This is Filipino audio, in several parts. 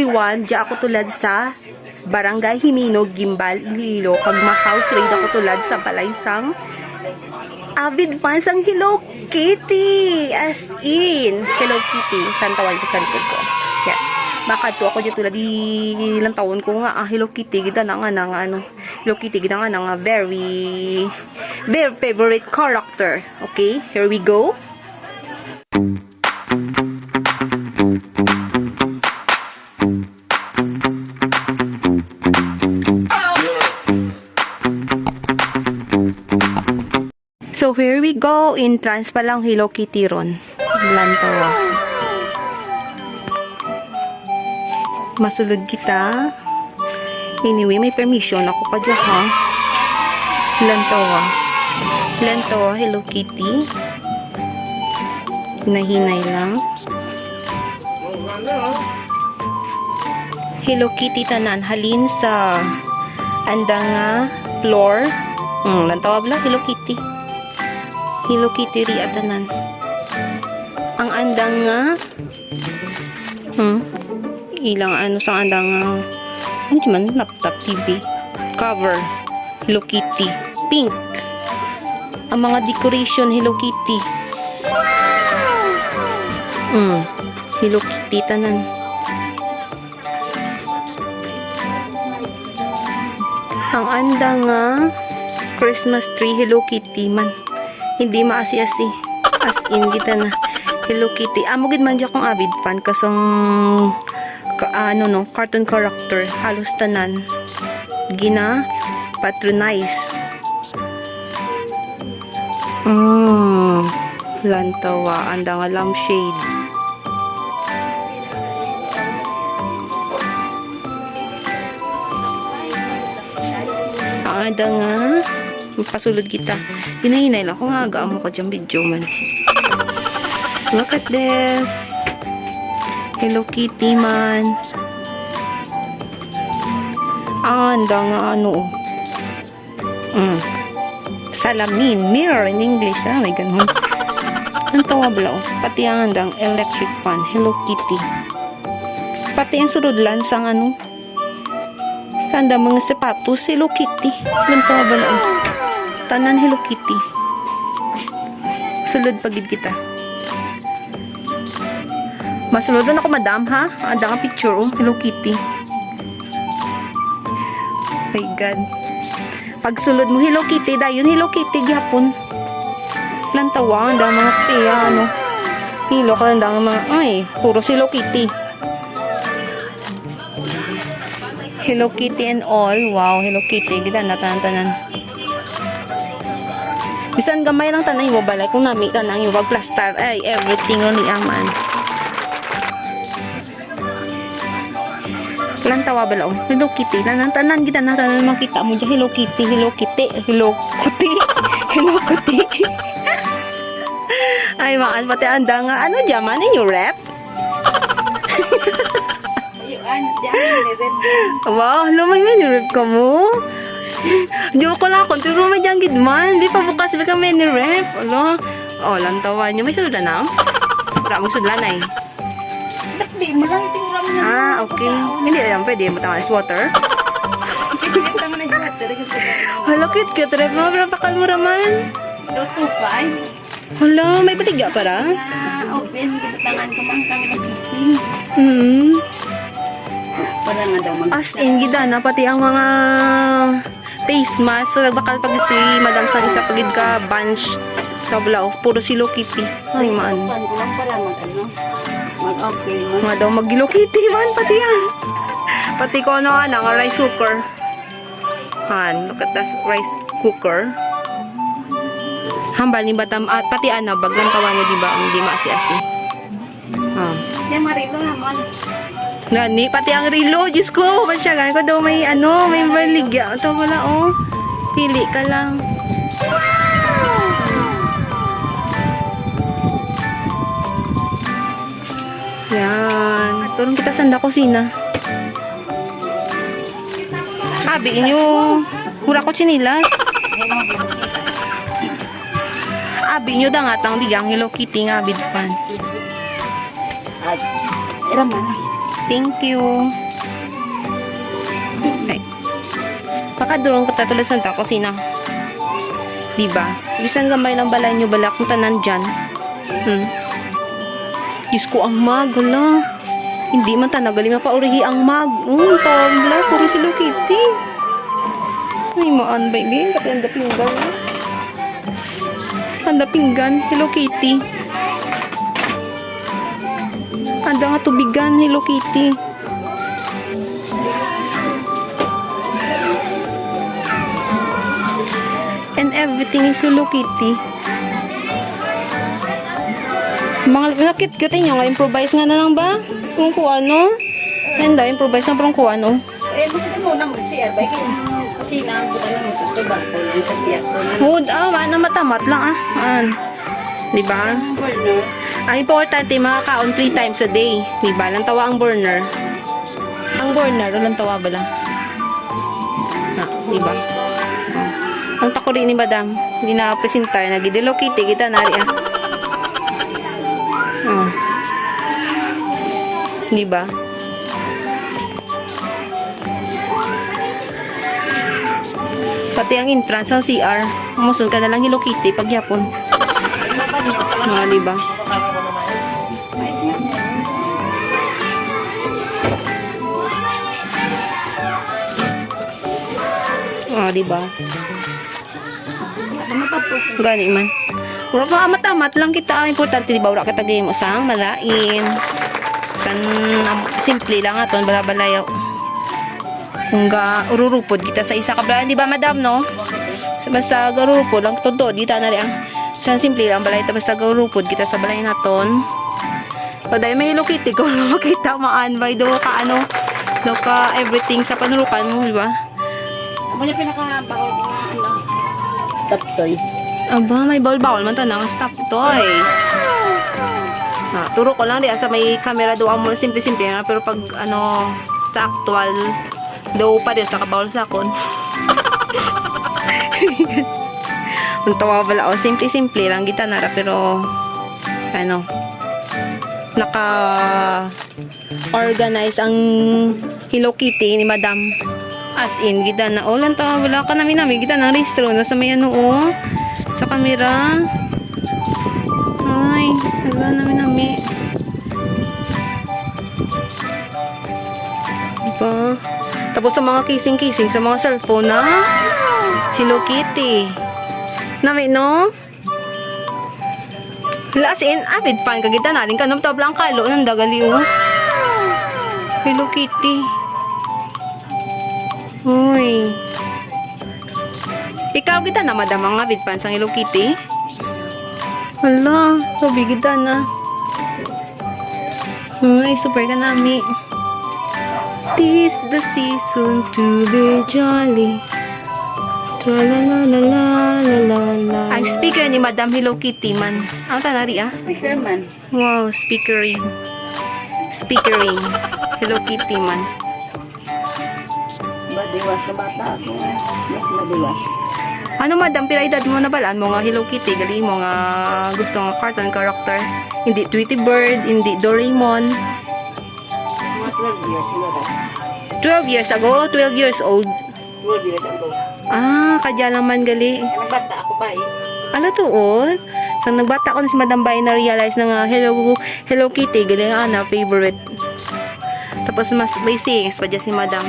everyone, di ako tulad sa Barangay Himinog, Gimbal, Iloilo. Kag ma-house raid ako tulad sa Balaysang avid fans ang Hello Kitty. As in, Hello Kitty. Saan tawag ko sa likod ko? Yes. Bakit to ako dito tulad ilang taon ko nga Hello Kitty. Gita na nga ng Hello Kitty. Gita nga ng very favorite character. Okay, here we go. So here we go, in trans pa lang Hello Kitty ron. Lantawa. Masulod kita. Anyway, may permission ako pa dyan ha. Lantawa. Lantawa, Hello Kitty. Hinahinay lang. Hello Kitty tanan. Halin sa andang floor. Lantawa bala, Hello Kitty. Hello Kitty ri atanan. Ang andang nga ilang sa andang ano man laptop TV cover Hello Kitty pink. Ang mga decoration Hello Kitty. Hello Kitty tanan. Ang andang nga Christmas tree Hello Kitty man. Hindi maasi-asi. As in, kita na. Hello Kitty. Amugid man dyan kong avid fan. Kasong, cartoon character. Halos tanan. Gina, patronize. Lantawa. Anda nga lampshade. Anda nga. Pasulod kita. Hinahinay lang ko nga agaam mo ka dyan video man. Look at this. Hello Kitty man. Anda nga salamin. Mirror in English. May ganun. Ang tawa bala pati ang andang electric fan. Hello Kitty. Pati ang sulod lansang Kanda mga sapatos Hello Kitty. Ang tawa bala tanan Hello Kitty. Sulod pagid kita. Masulod na ako madam ha. Ada nga picture Hello Kitty. My God. Pag sulod mo Hello Kitty dayon Hello Kitty gihapon. Lantawa ang mga tiya Hilo ka lang mga puro Hello Kitty. Hello Kitty and all. Wow, Hello Kitty gida na tanan. Bisan gamay lang tanay mo balay kung nami tanang yung wag plaster everything ni aman. Lantawa bala Hello Kitty tanan kita na tanan makita mo dyan Hello Kitty, Hello Kitty, Hello Kitty, Hello Kitty. Ay maan pati anda nga jaman ninyo rep. Wow, lumay man yung rep ka mo. Joke ko lang ako. Pero may janggid man. Di pa bukas ba kami ni rep. Lantawan nyo. May sudlan na? Wala mong sudlan ay. Hindi mo lang itinguram na. Okay. Hindi lang pwede. Butang ice water. Hala, kit rep mo. Pero pakal mo raman. 225. Hala, may patigya para? Open. Kitatangan ko mang kami ng para nga daw as in, gida na. Pati ang mga face mask. So, nagbakal pag si madam sang isa pagid ka bunch. Kabla, puro si Hello Kitty. Ay, maan. Pan ko lang para mag-okay mo. Mga daw mag-Hello Kitty man, pati yan. Pati ko nga rice cooker. Look at that rice cooker. Hambal ni batam at pati baglang tawa niya diba hindi maasi-asi. Yan marilo naman. Gani, pati ang relo, Diyos ko, ba't siya? Gani ko daw may may berligya. Ito wala, pili ka lang. Yan. Turun kita sa kusina. Abi, inyo, mura ko chinilas. Abi, inyo dangatang digang Hello Kitty nga, bidpan. Iraman. Thank you. Ay. Pakadurong ko tatulad sa ta kusina. Diba? Bisan gamay lang balay nyo balak kung tanan dyan. Diyos ko ang mag, hala. Hindi man tanagali mapaurihi ang mag. Tabla, puro si Hello Kitty. Ay, maan, baby. Pati ang dapinggan. Ang dapinggan, Hello Kitty. Anda nga tubigan, Hello Kitty. And everything is Hello Kitty. Mga cute-cute inyo nga, improvise nga na lang ba? Kung ano? Handa, improvise na parang kung ano. Eh, bakit mo nang CR ba? Kusina ang buta lang ito sa bako. Yung sa tiyak ko na. Hood, na matamat lang Diba? Ang burner. Ang importante, makakaon 3 times a day. Diba? Lang tawa ang burner. Ang burner, walang tawa ba lang? Diba? Ang takuri ni Madam, hindi na-presentar. Nagidilo Kitty, kita nari Diba? Pati ang entrance ng CR, musul ka na lang Hello Kitty pag yapon. Diba? Diba? Gani man. Wala pa amat-amat lang kita. Importante diba? Wala kita game usang malain. Simple lang aton balabalayaw. Kung ururupod kita sa isa kablaan, diba madam no? Basta garurupod lang todo, di ta na rin. Simple lang balay ta basta garurupod kita sa balay naton. Paday may Hello Kitty ko makita maan-by do ka do ka everything sa panurukan mo, diba? Ano yung pinaka-bawal nga stop toys. Aba, may bawal-bawal man tanang stop toys. Turo ko lang di sa may camera do mo simple-simple na pero pag sa actual do pa din sa kabawal sa kon. Ang tawa pala simple-simple lang kita nara pero naka organize ang Hello Kitty ni Madam. As in, kita na lang tawa wala ka namin kita ng registro na sa may sa camera. Ay, wala namin. Diba? Tapos sa mga kissing-kissing sa mga cellphone na Hello Kitty. Namin, no? As in, avid fan kagita natin ka. Tablang kalo ng dagali, Hello Kitty. Uy. Ikaw kita na, madam, ang avid fan sa Hello Kitty? Hala, sabi kita na. Ay, super ka nami. Tis the season to be jolly. Tra-la-la-la-la-la-la. Ang speaker ni Madam Hello Kitty man. Ang tanari Speaker man. Wow, speakering. Speakering. Hello Kitty man. Madiwas ka bata ako. Mas madiwas. Ano madam, pila edad mo na balaan mo nga Hello Kitty, gali mo nga gusto nga cartoon character. Hindi Tweety Bird, hindi Doraemon. Mga 12 years siguro. 12 years ago, 12 years old. 12 years ago. Kadya lang man gali. Nagbata ako ba Ala tuod. Sang nagbata ko na si Madam Bay na realize na nga Hello Kitty, gali nga favorite. Tapos mas may sings pa dyan si Madam.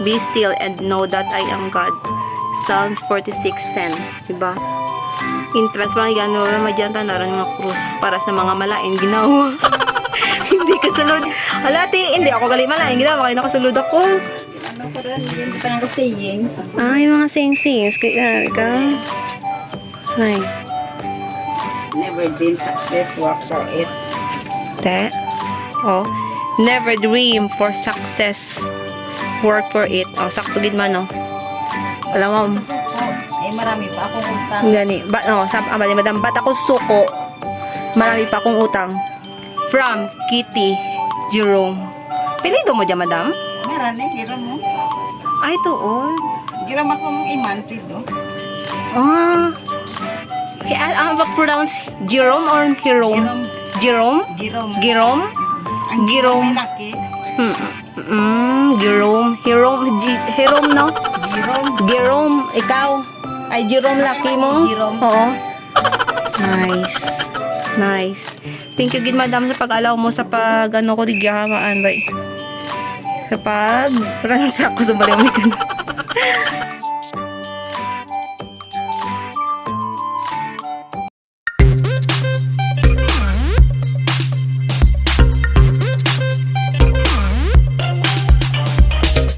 Be still and know that I am God. Psalms 46:10, diba? Entrance pa yan, wala madyan tanaran mga krus para sa mga malain ginawa. Hindi kasulod. Alati, hindi ako gali malain ginawa, kaya nakasulod ako. Ano ko rin, yun pa nga ko sayings. Yung mga sayings, kaya ikaw. Ay. Never dream success, work for it. Te? Never dream for success, work for it. Sakto gid man, alam mo, marami pa akong utang. gani. Sabi ni Madam, ba't ako suko? Marami pa akong utang. From Kitty Jerome. Pilido mo dyan, Madam? Meron gira mo. Ay, tuod. Gira mo akong iman, pito. Ang pronounce Jerome or Jerome? Jerome? Jerome. Jerome? Ang Jerome. may laki. Jerome, no? Jerome. Jerome, ikaw. Ay, Jerome laki mo? Jerome. Oo. Nice. Nice. Thank you, gid madam, sa pag-alaw mo sa pag-ano ko, di gahamaan, bay. Sa pag-ransak ko sa baliw